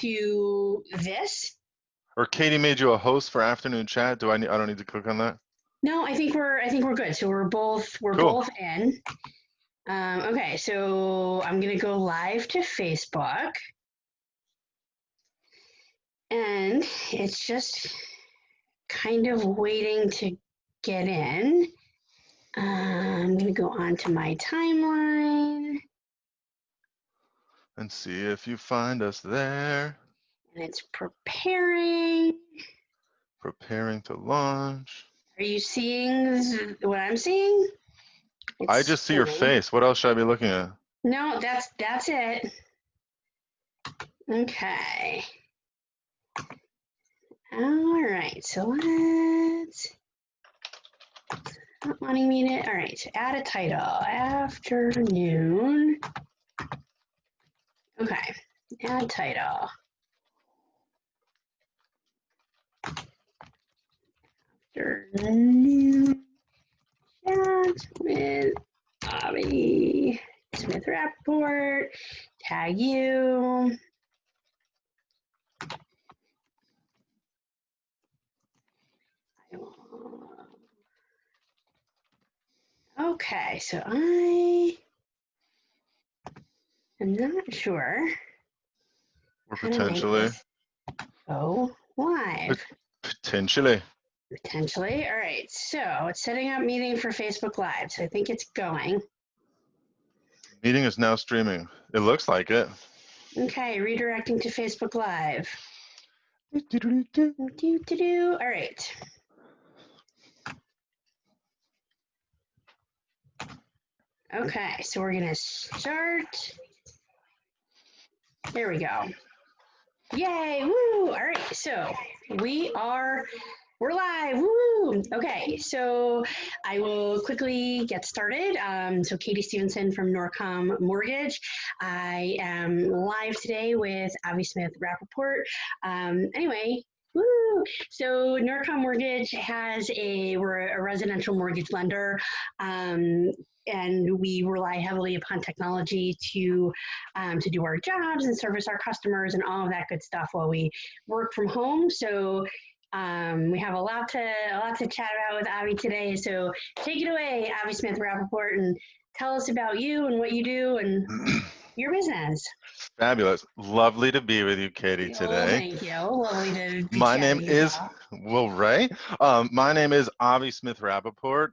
to this. Or Katie made you a host for afternoon chat. I don't need to click on that? No, I think we're good. So we're both Cool. in. Okay, so I'm gonna go live to Facebook, and it's just kind of waiting to get in. I'm gonna go on to my timeline, and see if you find us there. and it's preparing. Preparing to launch. Are you seeing what I'm seeing? I just see your face. What else should I be looking at? No, that's it. Okay. All right, so let's, not wanting me to, all right, so add a title, afternoon. Okay, add title. Afternoon chat with Avi Smith Rappaport, tag you. Okay, so I am not sure. Or potentially. Oh, live. Potentially. Potentially. All right, so it's setting up meeting for Facebook Live. So I think it's going. Meeting is now streaming. It looks like it. Okay, redirecting to Facebook Live. All right. Okay, so we're gonna start. There we go. Yay, woo! All right, so we're live, woo! Okay, so I will quickly get started. So Katie Stevenson from Norcomm Mortgage. I am live today with Avi Smith Rappaport. Anyway, woo! So Norcomm Mortgage we're a residential mortgage lender. And we rely heavily upon technology to do our jobs and service our customers and all of that good stuff while we work from home. So we have a lot to chat about with Avi today. So take it away, Avi Smith Rappaport, and tell us about you and what you do and your business. Fabulous. Lovely to be with you, Katie, today. Oh, thank you. Lovely to be My name is, well, right. My name is Avi Smith Rappaport,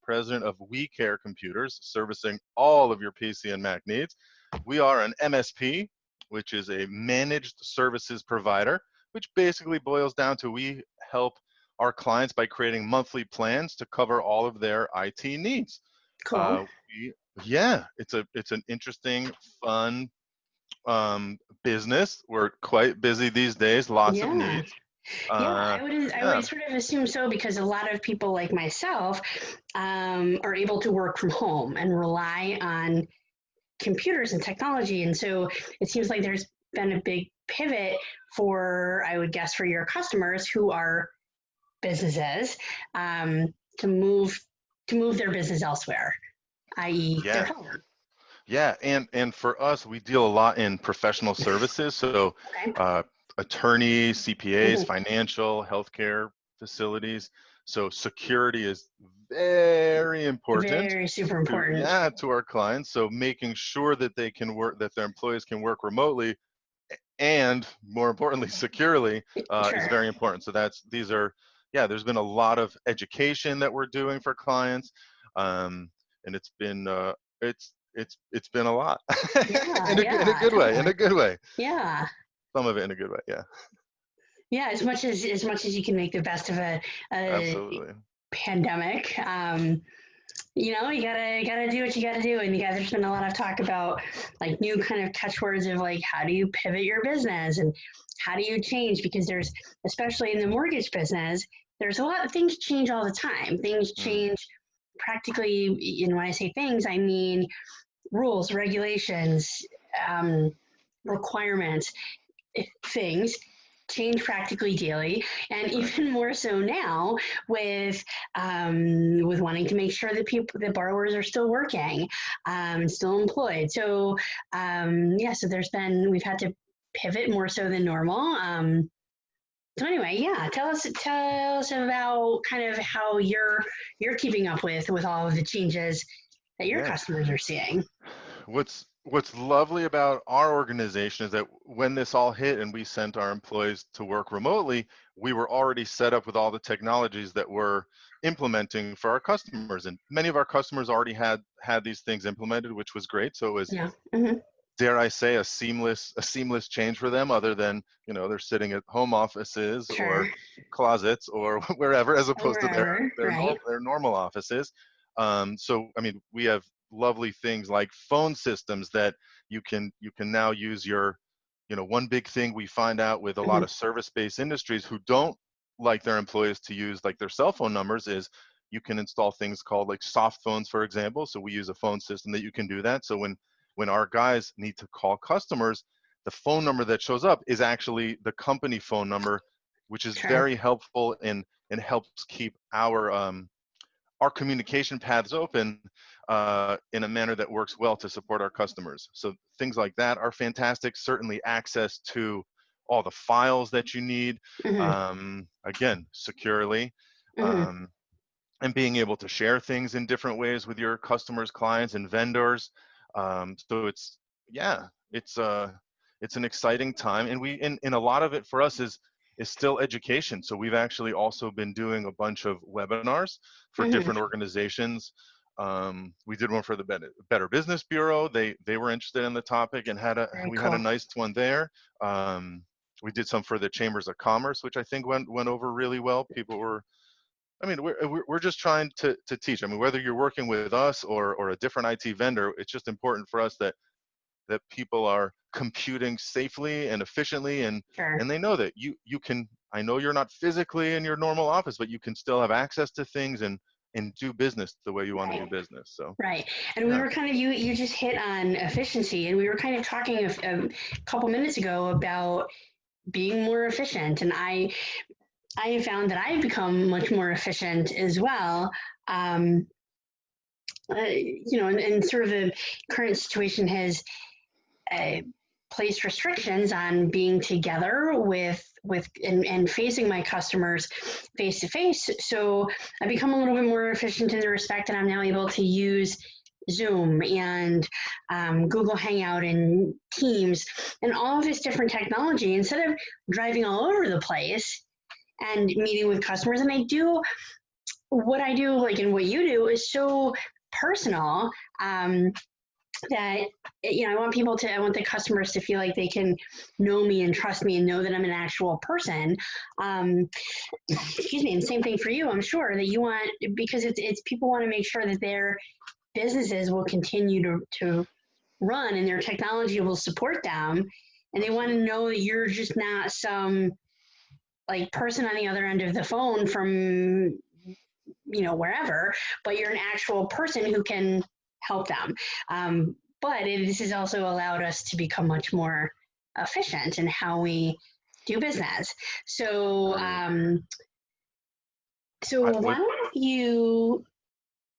president of We Care Computers, servicing all of your PC and Mac needs. We are an MSP, which is a managed services provider, which basically boils down to we help our clients by creating monthly plans to cover all of their IT needs. Cool. Yeah, it's an interesting, fun business. We're quite busy these days, lots of needs. I would sort of assume so, because a lot of people like myself are able to work from home and rely on computers and technology. And so it seems like there's been a big pivot for, I would guess, for your customers who are businesses to move their business elsewhere, i.e. their home. Yeah, and for us, we deal a lot in professional services. So attorneys, CPAs, financial, healthcare facilities. So security is very important. Very super important. To our clients. So making sure that they can work, that their employees can work remotely, and more importantly, securely, is very important. So there's been a lot of education that we're doing for clients, and it's been it's been a lot. in a good way. Yeah. Some of it in a good way. Yeah. Yeah, as much as you can make the best of a Absolutely. Pandemic. You gotta do what you gotta do, and there's been a lot of talk about like new kind of catchwords of like, how do you pivot your business and how do you change, because there's, especially in the mortgage business, there's a lot of things change all the time. Things change practically, when I say things, I mean rules, regulations, requirements, things change practically daily, and even more so now with wanting to make sure that the borrowers are still working, still employed. So so we've had to pivot more so than normal. So anyway, yeah, tell us about kind of how you're keeping up with all of the changes that your Yeah. customers are seeing. What's lovely about our organization is that when this all hit and we sent our employees to work remotely, we were already set up with all the technologies that we're implementing for our customers. And many of our customers already had these things implemented, which was great. So it was, Yeah. Hmm. dare I say, a seamless change for them, other than, they're sitting at home offices or Sure. closets or wherever, as opposed to their Wherever, their right? normal their normal offices. So I mean, we have lovely things like phone systems that you can now use your, one big thing we find out with a lot Hmm. of service-based industries who don't like their employees to use like their cell phone numbers is you can install things called like soft phones, for example. So we use a phone system that you can do that. So when our guys need to call customers, the phone number that shows up is actually the company phone number, which is Sure. very helpful and helps keep our communication paths open in a manner that works well to support our customers. So things like that are fantastic. Certainly access to all the files that you need, Hmm. again, securely. Hmm. Um, and being able to share things in different ways with your customers, clients, and vendors. So yeah, it's an exciting time, and and a lot of it for us is still education. So we've actually also been doing a bunch of webinars for Hmm. different organizations. We did one for the Better Business Bureau. They were interested in the topic and Very we had a cool. nice one there. We did some for the Chambers of Commerce, which I think went over really well. People were, I mean, we're just trying to teach. I mean, whether you're working with us or a different IT vendor, it's just important for us that people are computing safely and efficiently, Sure. and they know that you can. I know you're not physically in your normal office, but you can still have access to things and do business the way you want to Right. do business. So Right. And we yeah, were kind of, you just hit on efficiency, and we were kind of talking a couple minutes ago about being more efficient. And I have found that I've become much more efficient as well. Um, and sort of the current situation has uh, placed restrictions on being together and facing my customers face to face. So I've become a little bit more efficient in the respect that I'm now able to use Zoom and Google Hangout and Teams and all of this different technology instead of driving all over the place and meeting with customers. And I do what I do, like, and what you do is so personal. That I want the customers to feel like they can know me and trust me and know that I'm an actual person. Um, excuse me. And same thing for you. I'm sure that you want, because it's people want to make sure that their businesses will continue to run and their technology will support them, and they want to absolutely. know that you're just not some like person on the other end of the phone from wherever, but you're an actual person who can help them. This has also allowed us to become much more efficient in how we do business. So, Agreed. why What? don't you,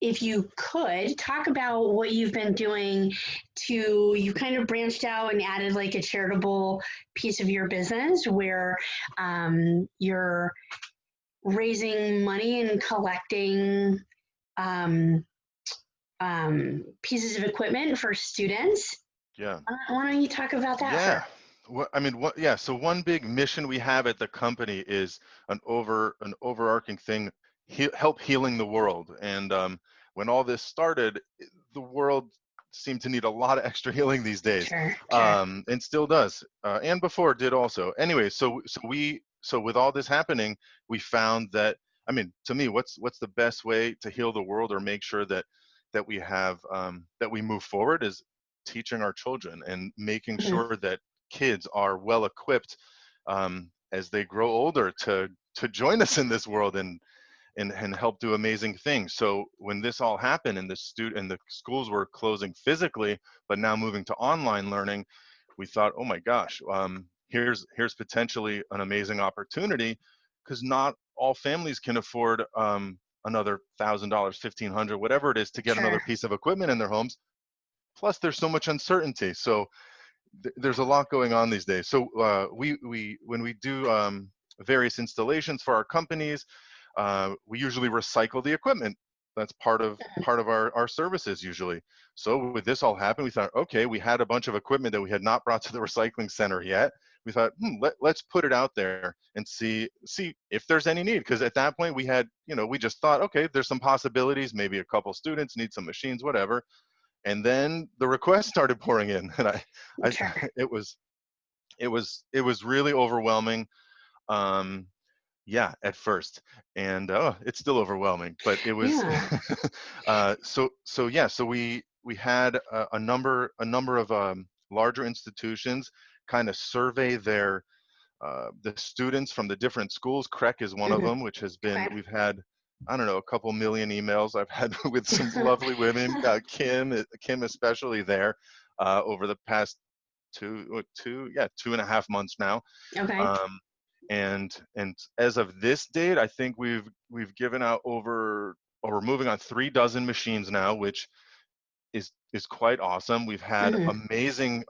if you could, talk about what you've been doing you kind of branched out and added like a charitable piece of your business where you're raising money and collecting um, pieces of equipment for students. Yeah. Why don't you talk about that for? Yeah. I mean, yeah. So one big mission we have at the company is an overarching thing, help healing the world. And when all this started, the world seemed to need a lot of extra healing these days, Sure, sure. and still does, and before did also. Anyway, so with all this happening, we found that, I mean, to me, what's the best way to heal the world or make sure that we have that we move forward is teaching our children and making Mhm. sure that kids are well equipped as they grow older to join us in this world and help do amazing things. So when this all happened and the schools were closing physically, but now moving to online learning, we thought, oh my gosh, here's potentially an amazing opportunity, because not all families can afford another $1,000, 1,500, whatever it is, to get another Sure. piece of equipment in their homes. Plus, there's so much uncertainty. So there's a lot going on these days. So we when we do various installations for our companies, we usually recycle the equipment. That's part of our services usually. So with this all happened, we thought, okay, we had a bunch of equipment that we had not brought to the recycling center yet. We thought, let's put it out there and see if there's any need. Because at that point, we had, we just thought, okay, there's some possibilities. Maybe a couple students need some machines, whatever. And then the requests started pouring in, and I Sure. it was really overwhelming. Yeah, at first, and it's still overwhelming, but it was. Yeah. So we had a number of larger institutions kind of survey the students from the different schools. CREC is one of them, which has been, Okay. we've had, I don't know, a couple million emails I've had with some lovely women, Kim especially there, over the past 2.5 months now. Okay. Um, and as of this date, I think we've given out over, or we're moving on 3 dozen machines now, which is quite awesome. We've had amazing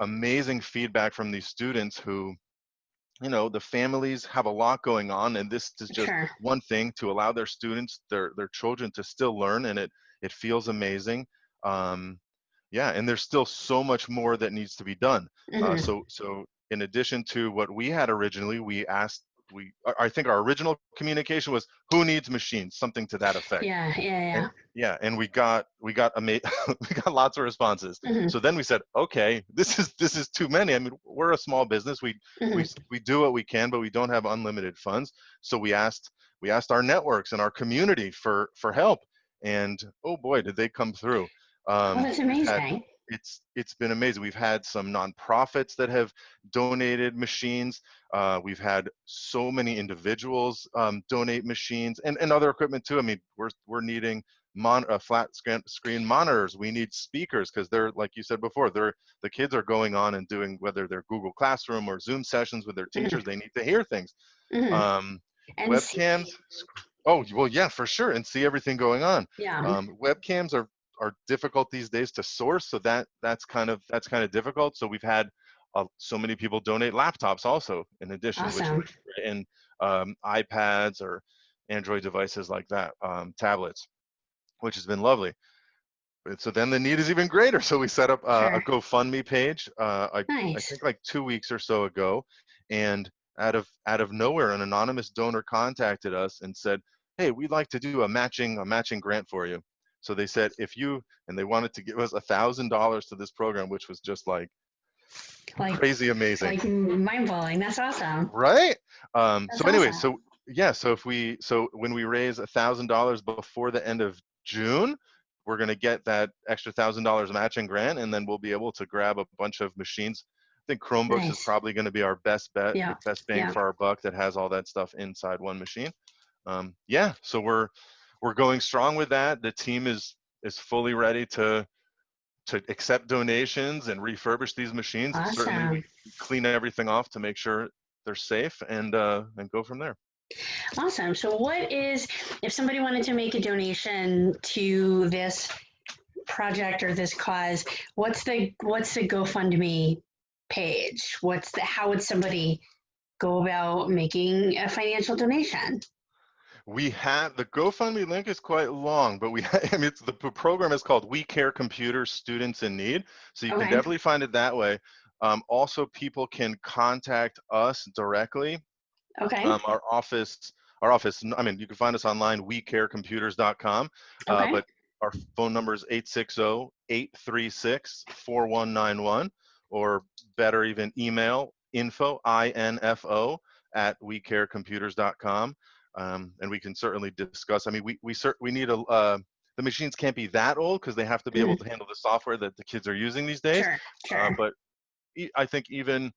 feedback from these students who, the families have a lot going on, and this is just Sure. one thing to allow their students, their children, to still learn, and it feels amazing. Yeah, and there's still so much more that needs to be done. So in addition to what we had originally, I think our original communication was, who needs machines, something to that effect. Yeah. And Yeah. yeah, and we got we got lots of responses. Yeah. So then we said, okay, this is too many. I mean, we're a small business. We do what we can, but we don't have unlimited funds. So we asked our networks and our community for help, and oh boy, did they come through. Oh, that's We've had amazing. it's been amazing. We've had some nonprofits that have donated machines. We've had so many individuals donate machines and other equipment too. I mean, we're needing flat screen monitors. We need speakers, because they're, like you said before, the kids are going on and doing, whether they're Google Classroom or Zoom sessions with their teachers, they need to hear things. Hmm. Um, And Webcams. see. Oh well, yeah, for sure, and see everything going on. Yeah. Webcams are difficult these days to source, so that's kind of difficult. So we've had so many people donate laptops also in addition, which Awesome. and iPads or Android devices like that, tablets, which has been lovely. So then the need is even greater. So we set up a Sure. GoFundMe page, I Nice. think like 2 weeks or so ago, and out of nowhere, an anonymous donor contacted us and said, "Hey, we'd like to do a matching grant for you." So they said, and they wanted to give us $1,000 to this program, which was just like Like, crazy amazing. mind blowing. That's awesome. Right. That's So anyway, awesome. so when we raise $1,000 before the end of June, we're going to get that extra $1,000 matching grant, and then we'll be able to grab a bunch of machines. I think Chromebooks is Nice. probably going to be our best bet, Yeah. best bang Yeah. for our buck, that has all that stuff inside one machine. Yeah, so we're going strong with that. The team is fully ready to accept donations and refurbish these machines. Certainly, we Awesome. clean everything off to make sure they're safe, and go from there. Awesome. So, what is, if somebody wanted to make a donation to this project or this cause, what's the GoFundMe page? How would somebody go about making a financial donation? We have the GoFundMe link is quite long, but I mean, the program is called We Care Computers Students in Need, so you can Okay. definitely find it that way. Also, people can contact us directly. Okay. Our office, I mean, you can find us online, wecarecomputers.com, Okay. but our phone number is 860-836-4191, or better, even email info at wecarecomputers.com. And we can certainly discuss. I mean, we need the machines can't be that old, because they have to be able Mhm. to handle the software that the kids are using these days. Sure. Sure. But I think even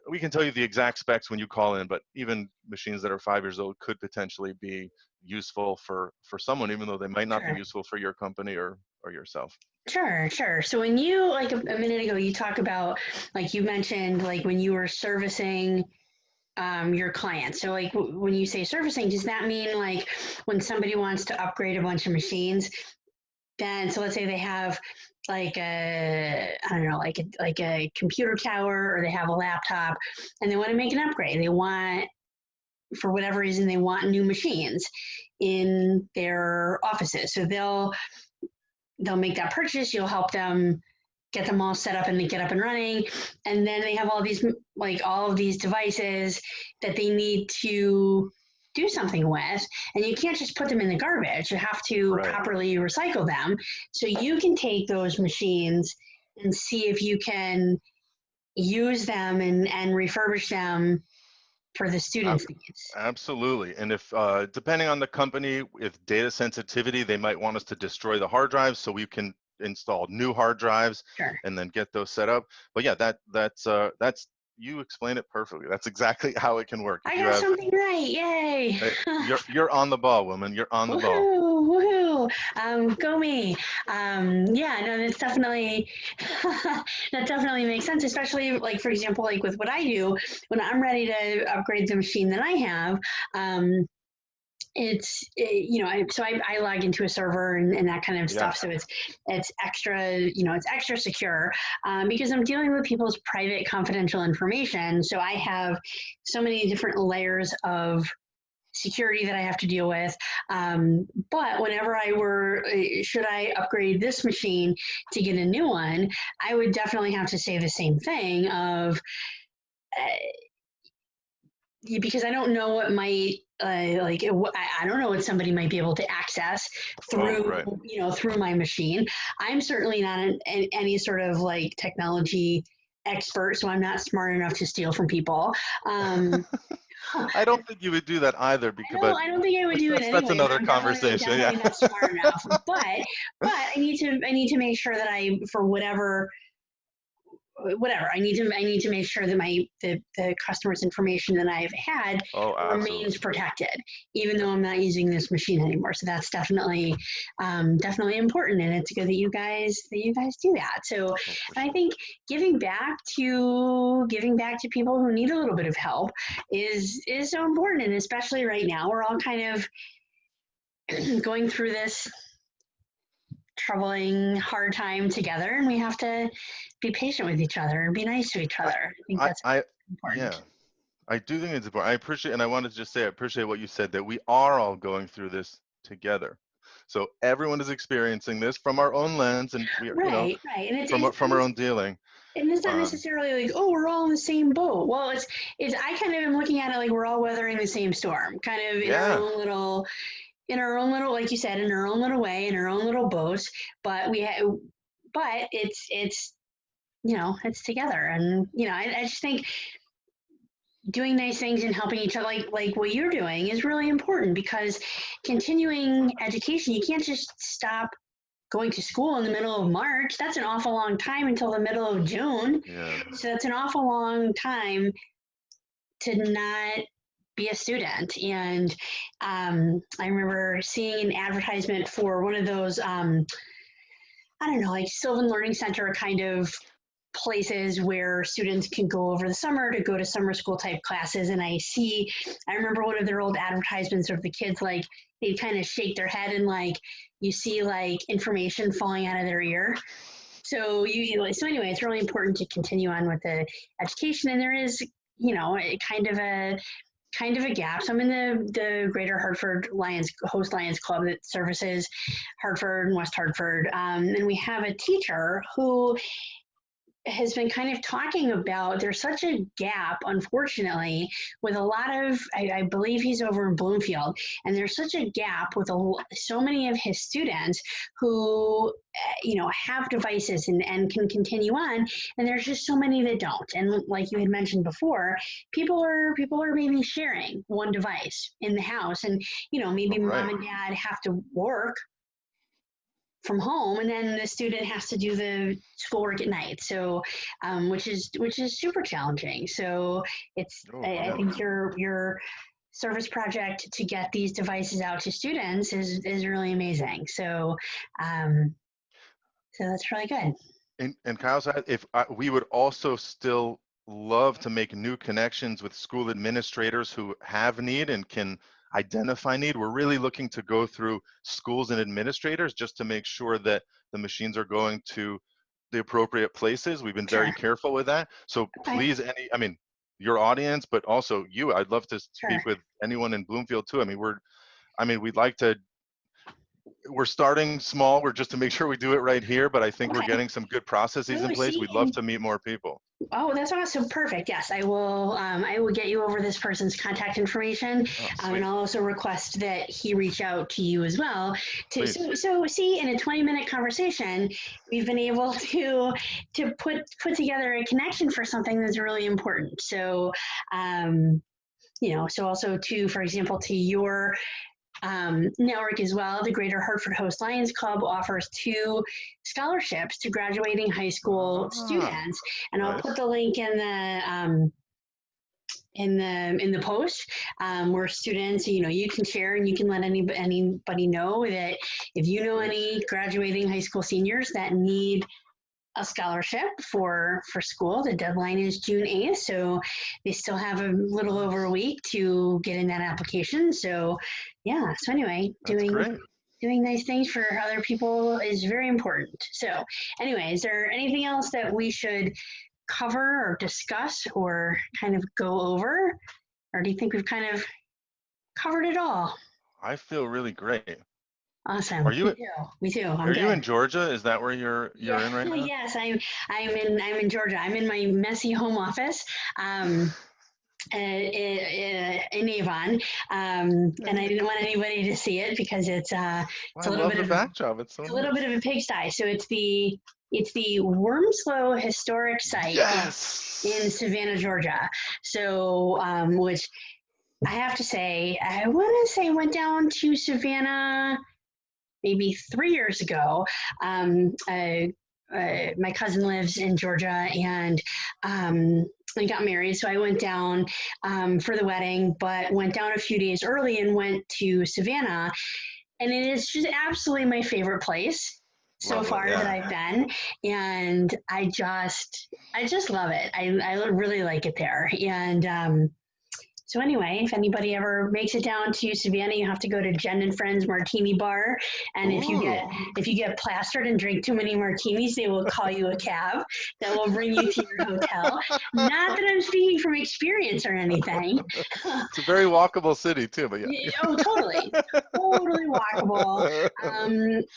we can tell you the exact specs when you call in, but even machines that are 5 years old could potentially be useful for someone, even though they might not be Sure. useful for your company or yourself. Sure, sure. So when you, like a minute ago, you talk about, like you mentioned, like when you were servicing your clients. So like when you say servicing, does that mean like when somebody wants to upgrade a bunch of machines, then, so let's say they have like a, I don't know, like a computer tower, or they have a laptop, and they want to make an upgrade. They want, for whatever reason, they want new machines in their offices. So they'll make that purchase. You'll help them get them all set up and they get up and running, and then they have all these, like all of these devices that they need to do something with, and you can't just put them in the garbage. You have to Right. properly recycle them. So you can take those machines and see if you can use them and refurbish them for the Uh, students' needs. Absolutely. And if, depending on the company, if data sensitivity, they might want us to destroy the hard drives so we can install new hard drives Sure. and then get those set up. But yeah, that's you explain it perfectly. That's exactly how it can work. If I you got have, something right. Yay. you're on the ball, woman. You're on the ball. Woohoo, woohoo. Go me. Yeah, no, that's definitely that definitely makes sense, especially like for example, like with what I do, when I'm ready to upgrade the machine that I have, you know, I log into a server and that kind of Yeah. stuff, so it's extra, you know, it's extra secure, because I'm dealing with people's private confidential information. So I have so many different layers of security that I have to deal with. But whenever should I upgrade this machine to get a new one, I would definitely have to say the same thing of, because I don't know what might, I don't know what somebody might be able to access Oh, through, right. you know, through my machine. I'm certainly not any sort of like technology expert, so I'm not smart enough to steal from people. I don't think you would do that either, because, but I don't think I would do it that's anyways, and another I'm conversation. Yeah. definitely not smart enough. But I need to make sure that I, for whatever I need to make sure that the customer's information that I've had Oh, remains absolutely. protected, even Yeah. though I'm not using this machine anymore. So that's definitely, definitely important, and it's good that you guys do that. So Oh, for I sure. think giving back to people who need a little bit of help is so important, and especially right now, we're all kind of going through this troubling, hard time together, and we have to be patient with each other and be nice to each I, other. I think that's I, important. yeah. I do think it's important. I appreciate, and I wanted to just say, I appreciate what you said, that we are all going through this together. So everyone is experiencing this from our own lens, and we are, Right, right, and from our own dealing. it's not Um, necessarily like, oh, we're all in the same boat. Well, it's I kind of am looking at it like we're all weathering the same storm, kind of yeah. in our own little, like you said, in our own little way, in our own little boats. But but it's you know, it's together, and you know, I just think doing nice things and helping each other, like what you're doing, is really important, because continuing education, you can't just stop going to school in the middle of March. That's an awful long time until the middle of June. Yeah. So that's an awful long time to not be a student. And I remember seeing an advertisement for one of those, I don't know, like Sylvan Learning Center kind of places where students can go over the summer to go to summer school type classes. And I remember one of their old advertisements of the kids, like they'd kind of shake their head and like you see like information falling out of their ear. So so anyway, it's really important to continue on with the education. And there is, you know, kind of a gap. So I'm in the Greater Hartford Lions Club that services Hartford and West Hartford, and we have a teacher who has been kind of talking about there's such a gap, unfortunately, with a lot of, I believe he's over in Bloomfield, and there's such a gap with so many of his students who, you know, have devices and can continue on, and there's just so many that don't. And like you had mentioned before, people are maybe sharing one device in the house, and you know, maybe Oh, mom right. and dad have to work from home, and then the student has to do the schoolwork at night, so which is super challenging. So Oh, I yeah. think your service project to get these devices out to students is really amazing. So um, so that's really good. And Kyle said, if we would also still love to make new connections with school administrators who have need and can identify need. We're really looking to go through schools and administrators just to make sure that the machines are going to the appropriate places. We've been very Sure. careful with that. So Okay. please, your audience, but also you, I'd love to Sure. speak with anyone in Bloomfield too. We'd like to, we're starting small. We're just to make sure we do it right here, but I think we're Okay. getting some good processes in Oh, place. see, We'd love to meet more people. oh, that's awesome. Perfect. Yes, I will. I will get you over this person's contact information, Oh, and sweet. I'll also request that he reach out to you as well. Please. So see, in a 20-minute conversation, we've been able to put together a connection for something that's really important. So, so also to, for example, to your network as well, the Greater Hartford Host Lions Club offers 2 scholarships to graduating high school students, and I'll Nice. put the link in the post, where students, you can share and you can let anybody know that if you know any graduating high school seniors that need a scholarship for school. The deadline is June 8th, so they still have a little over a week to get in that application. So yeah, so anyway, That's great. doing nice things for other people is very important. So anyway, is there anything else that we should cover or discuss or kind of go over? Or do you think we've kind of covered it all? I feel really great. Awesome. Are you Me too. I'm are you good. in Georgia? Is that where you're Yeah, in right now? yes, I'm in Georgia. I'm in my messy home office. In Avon, and I didn't want anybody to see it because it's I a little love bit the of backdrop. It's so a nice. pigsty. So it's the Wormslow Historic Site in Yes. Savannah, Georgia. So which I have to say, I want to say went down to Savannah maybe 3 years ago. My cousin lives in Georgia, and I got married, so I went down for the wedding, but went down a few days early and went to Savannah, and it is just absolutely my favorite place so Lovely. far that Yeah. I've been, and I just love it. I really like it there, and so anyway, if anybody ever makes it down to Savannah, you have to go to Jen and Friends Martini Bar. And Ooh. if you get plastered and drink too many martinis, they will call you a cab that will bring you to your hotel. Not that I'm speaking from experience or anything. It's a very walkable city too, but yeah. Oh, totally, totally walkable.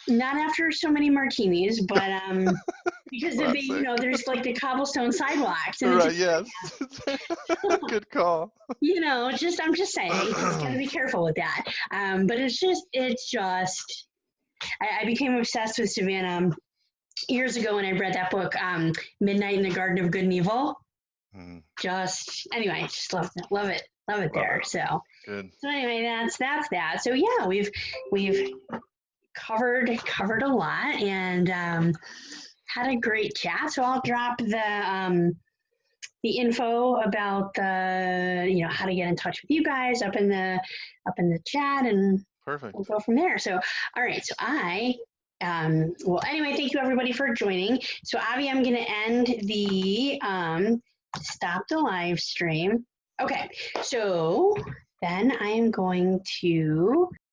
Not after so many martinis, but because Classic. there's like the cobblestone sidewalks, and Right, yes. Good call. I'm just saying, just gotta be careful with that. But I became obsessed with Savannah years ago when I read that book, Midnight in the Garden of Good and Evil. Anyway, just love it there. It. So Good. anyway, that's that. So yeah, we've covered a lot and had a great chat. So I'll drop the info about how to get in touch with you guys up in the chat, and Perfect. we'll go from there. So all right, so well, anyway, thank you everybody for joining. So Avi, I'm going to end the stop the live stream. Okay, so then I am going to